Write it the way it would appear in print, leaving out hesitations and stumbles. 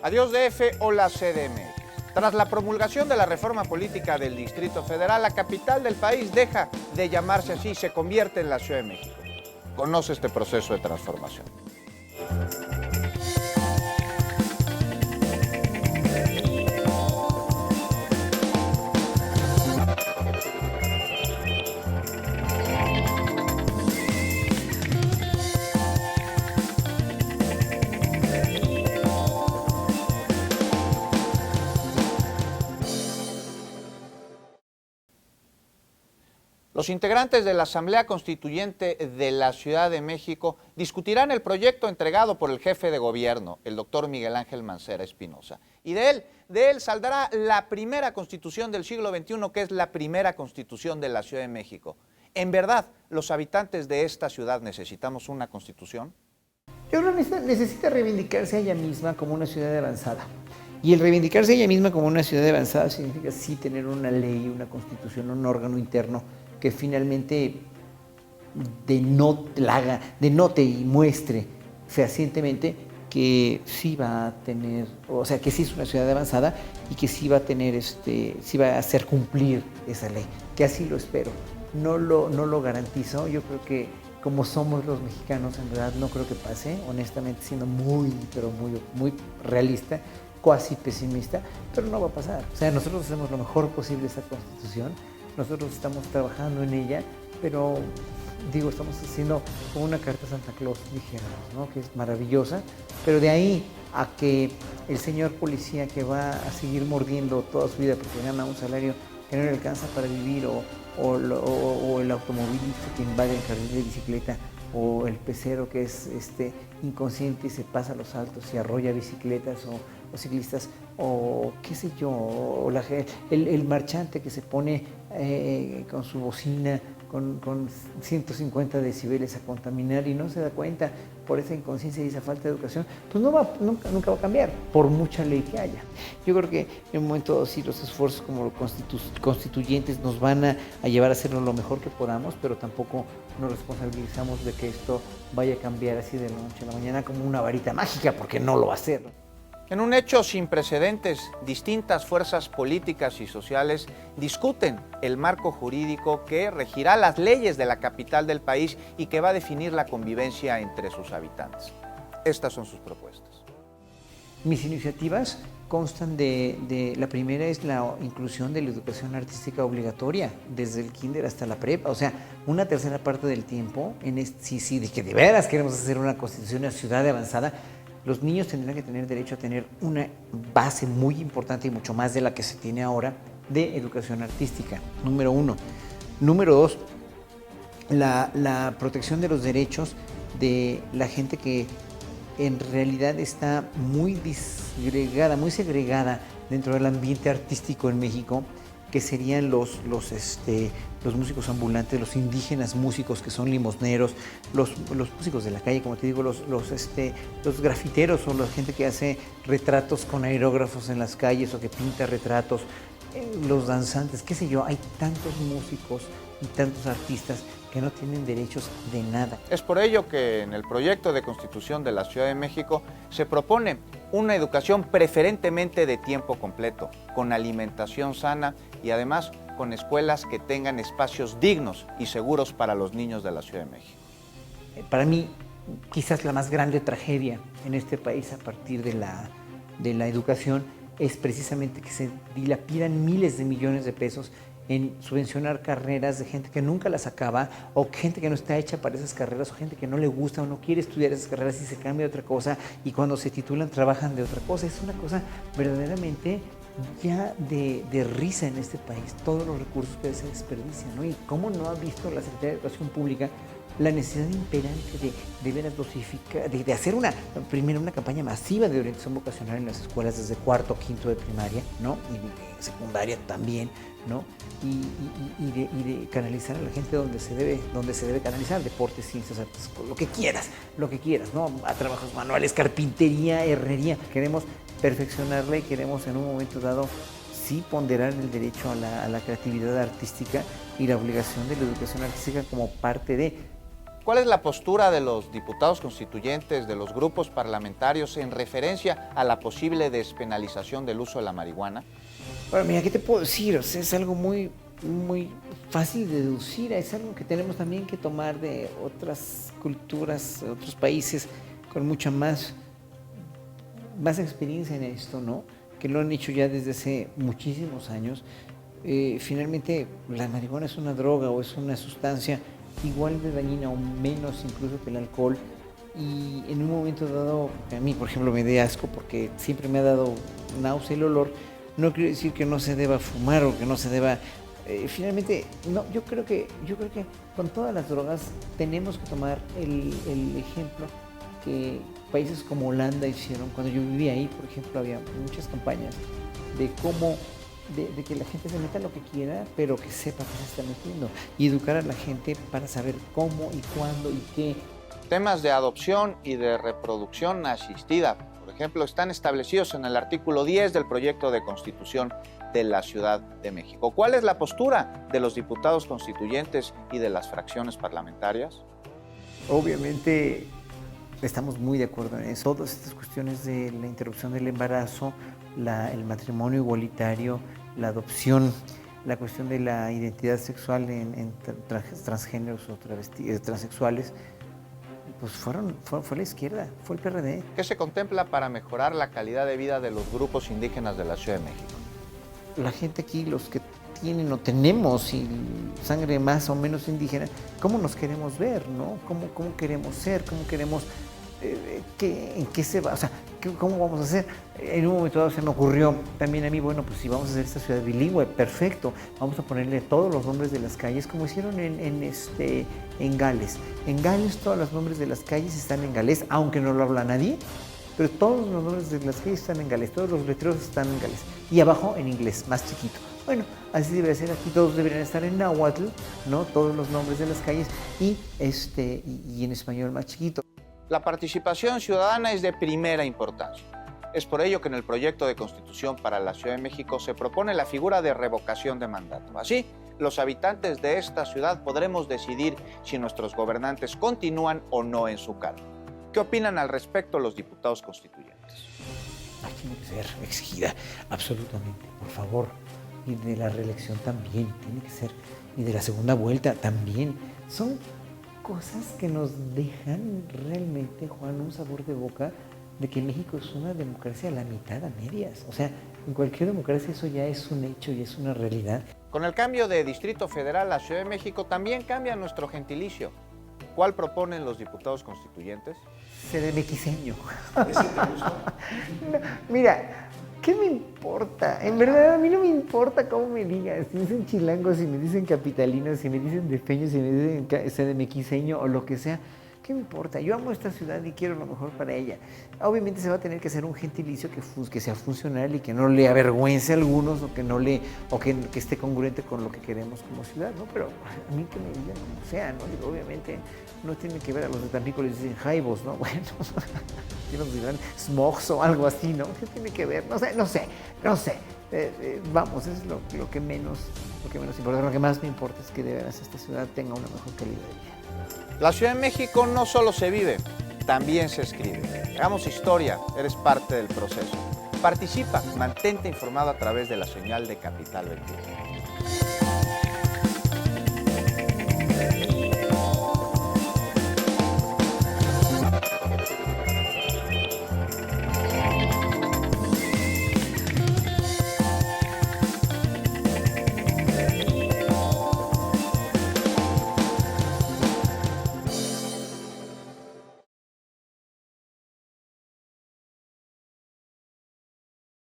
Adiós DF o la CDMX. Tras la promulgación de la reforma política del Distrito Federal, la capital del país deja de llamarse así y se convierte en la Ciudad de México. Conoce este proceso de transformación. Los integrantes de la Asamblea Constituyente de la Ciudad de México discutirán el proyecto entregado por el jefe de gobierno, el doctor Miguel Ángel Mancera Espinosa. Y de él saldrá la primera constitución del siglo XXI, que es la primera constitución de la Ciudad de México. ¿En verdad los habitantes de esta ciudad necesitamos una constitución? Yo creo que necesita reivindicarse a ella misma como una ciudad avanzada. Y el reivindicarse a ella misma como una ciudad avanzada significa sí tener una ley, una constitución, un órgano interno que finalmente denote y muestre fehacientemente que sí va a tener, o sea, que sí es una ciudad avanzada y que sí va a tener, sí va a hacer cumplir esa ley, que así lo espero. No lo garantizo, yo creo que como somos los mexicanos, en verdad no creo que pase, honestamente siendo muy realista, cuasi pesimista, pero no va a pasar. O sea, nosotros hacemos lo mejor posible esa constitución. Nosotros estamos trabajando en ella, pero digo, estamos haciendo como una carta a Santa Claus, dijéramos, ¿no? Que es maravillosa, pero de ahí a que el señor policía que va a seguir mordiendo toda su vida porque gana un salario que no le alcanza para vivir, o el automovilista que invade el carril de bicicleta, o el pecero que es inconsciente y se pasa a los altos y arrolla bicicletas o ciclistas, o qué sé yo, o el marchante que se pone con su bocina con 150 decibeles a contaminar y no se da cuenta por esa inconsciencia y esa falta de educación, pues nunca va a cambiar, por mucha ley que haya. Yo creo que en un momento sí los esfuerzos como constituyentes nos van a llevar a hacerlo lo mejor que podamos, pero tampoco nos responsabilizamos de que esto vaya a cambiar así de la noche a la mañana como una varita mágica, porque no lo va a hacer. En un hecho sin precedentes, distintas fuerzas políticas y sociales discuten el marco jurídico que regirá las leyes de la capital del país y que va a definir la convivencia entre sus habitantes. Estas son sus propuestas. Mis iniciativas constan la primera es la inclusión de la educación artística obligatoria desde el kinder hasta la prepa, o sea, una tercera parte del tiempo, de que de veras queremos hacer una constitución, una ciudad avanzada. Los niños tendrán que tener derecho a tener una base muy importante y mucho más de la que se tiene ahora de educación artística, número 1. Número 2, la protección de los derechos de la gente que en realidad está muy disgregada, muy segregada dentro del ambiente artístico en México, que serían los músicos ambulantes, los indígenas músicos que son limosneros, los músicos de la calle, como te digo, los grafiteros o la gente que hace retratos con aerógrafos en las calles o que pinta retratos, los danzantes, qué sé yo, hay tantos músicos y tantos artistas que no tienen derechos de nada. Es por ello que en el proyecto de Constitución de la Ciudad de México se propone una educación preferentemente de tiempo completo, con alimentación sana y además con escuelas que tengan espacios dignos y seguros para los niños de la Ciudad de México. Para mí, quizás la más grande tragedia en este país a partir de la educación es precisamente que se dilapidan miles de millones de pesos en subvencionar carreras de gente que nunca las acaba, o gente que no está hecha para esas carreras, o gente que no le gusta o no quiere estudiar esas carreras y se cambia a otra cosa, y cuando se titulan trabajan de otra cosa. Es una cosa verdaderamente ya de risa en este país, todos los recursos que se desperdician, ¿no? Y cómo no ha visto la Secretaría de Educación Pública la necesidad imperante de ver a dosificar, de hacer primero una campaña masiva de orientación vocacional en las escuelas desde cuarto, quinto de primaria, ¿no? Y de secundaria también, ¿no? Y de canalizar a la gente donde se debe canalizar, deportes, ciencias, artes, lo que quieras, ¿no? A trabajos manuales, carpintería, herrería. Queremos perfeccionarla y queremos en un momento dado sí ponderar el derecho a la creatividad artística y la obligación de la educación artística como parte de, ¿Cuál es la postura de los diputados constituyentes, de los grupos parlamentarios en referencia a la posible despenalización del uso de la marihuana? Bueno, mira, ¿qué te puedo decir? O sea, es algo muy fácil de deducir, es algo que tenemos también que tomar de otras culturas, de otros países con mucha más experiencia en esto, ¿no? Que lo han hecho ya desde hace muchísimos años. Finalmente, la marihuana es una droga o es una sustancia igual de dañina o menos incluso que el alcohol, y en un momento dado, a mí por ejemplo me da asco porque siempre me ha dado náusea el olor. No quiere decir que no se deba fumar o que no se deba, finalmente, no, yo creo que con todas las drogas tenemos que tomar el ejemplo que países como Holanda hicieron. Cuando yo vivía ahí, por ejemplo, había muchas campañas de cómo de que la gente se meta lo que quiera, pero que sepa qué se está metiendo, y educar a la gente para saber cómo y cuándo y qué. Temas de adopción y de reproducción asistida, por ejemplo, están establecidos en el artículo 10 del proyecto de Constitución de la Ciudad de México. ¿Cuál es la postura de los diputados constituyentes y de las fracciones parlamentarias? Obviamente estamos muy de acuerdo en eso. Todas estas cuestiones de la interrupción del embarazo, el matrimonio igualitario, la adopción, la cuestión de la identidad sexual en transgéneros o transexuales, pues fue la izquierda, fue el PRD. ¿Qué se contempla para mejorar la calidad de vida de los grupos indígenas de la Ciudad de México? La gente aquí, los que tienen o tenemos sangre más o menos indígena, ¿cómo nos queremos ver, no? ¿Cómo queremos ser? ¿Cómo queremos, en qué se va? O sea, ¿cómo vamos a hacer? En un momento dado se me ocurrió también a mí, bueno, pues si vamos a hacer esta ciudad bilingüe, perfecto, vamos a ponerle todos los nombres de las calles, como hicieron en Gales. En Gales todos los nombres de las calles están en galés, aunque no lo habla nadie, pero todos los nombres de las calles están en galés, todos los letreros están en galés, y abajo en inglés, más chiquito. Bueno, así debería ser aquí, todos deberían estar en náhuatl, ¿no? Todos los nombres de las calles, y en español más chiquito. La participación ciudadana es de primera importancia. Es por ello que en el proyecto de Constitución para la Ciudad de México se propone la figura de revocación de mandato. Así, los habitantes de esta ciudad podremos decidir si nuestros gobernantes continúan o no en su cargo. ¿Qué opinan al respecto los diputados constituyentes? Tiene que ser exigida, absolutamente, por favor. Y de la reelección también, tiene que ser. Y de la segunda vuelta también. Son cosas que nos dejan realmente, Juan, un sabor de boca de que México es una democracia a la mitad, a medias. O sea, en cualquier democracia eso ya es un hecho y es una realidad. Con el cambio de Distrito Federal a Ciudad de México también cambia nuestro gentilicio. ¿Cuál proponen los diputados constituyentes? CDMXeño. No, mira, ¿qué me importa? En verdad, a mí no me importa cómo me digan. Si me dicen chilangos, si me dicen capitalinos, si me dicen defeños, si me dicen CDMXeño o lo que sea. ¿Qué me importa? Yo amo esta ciudad y quiero lo mejor para ella. Obviamente se va a tener que hacer un gentilicio que sea funcional y que no le avergüence a algunos o que esté congruente con lo que queremos como ciudad, ¿no? Pero a mí que me digan como sea, ¿no? Digo, obviamente no tiene que ver, a los de Tampico les dicen jaibos, ¿no? Bueno, que nos dirán smogs o algo así, ¿no? ¿Qué tiene que ver? No sé. Vamos, es lo que menos importa. Lo que más me importa es que de veras esta ciudad tenga una mejor calidad de vida. La Ciudad de México no solo se vive, también se escribe. Hagamos historia, eres parte del proceso. Participa, mantente informado a través de la señal de Capital 21.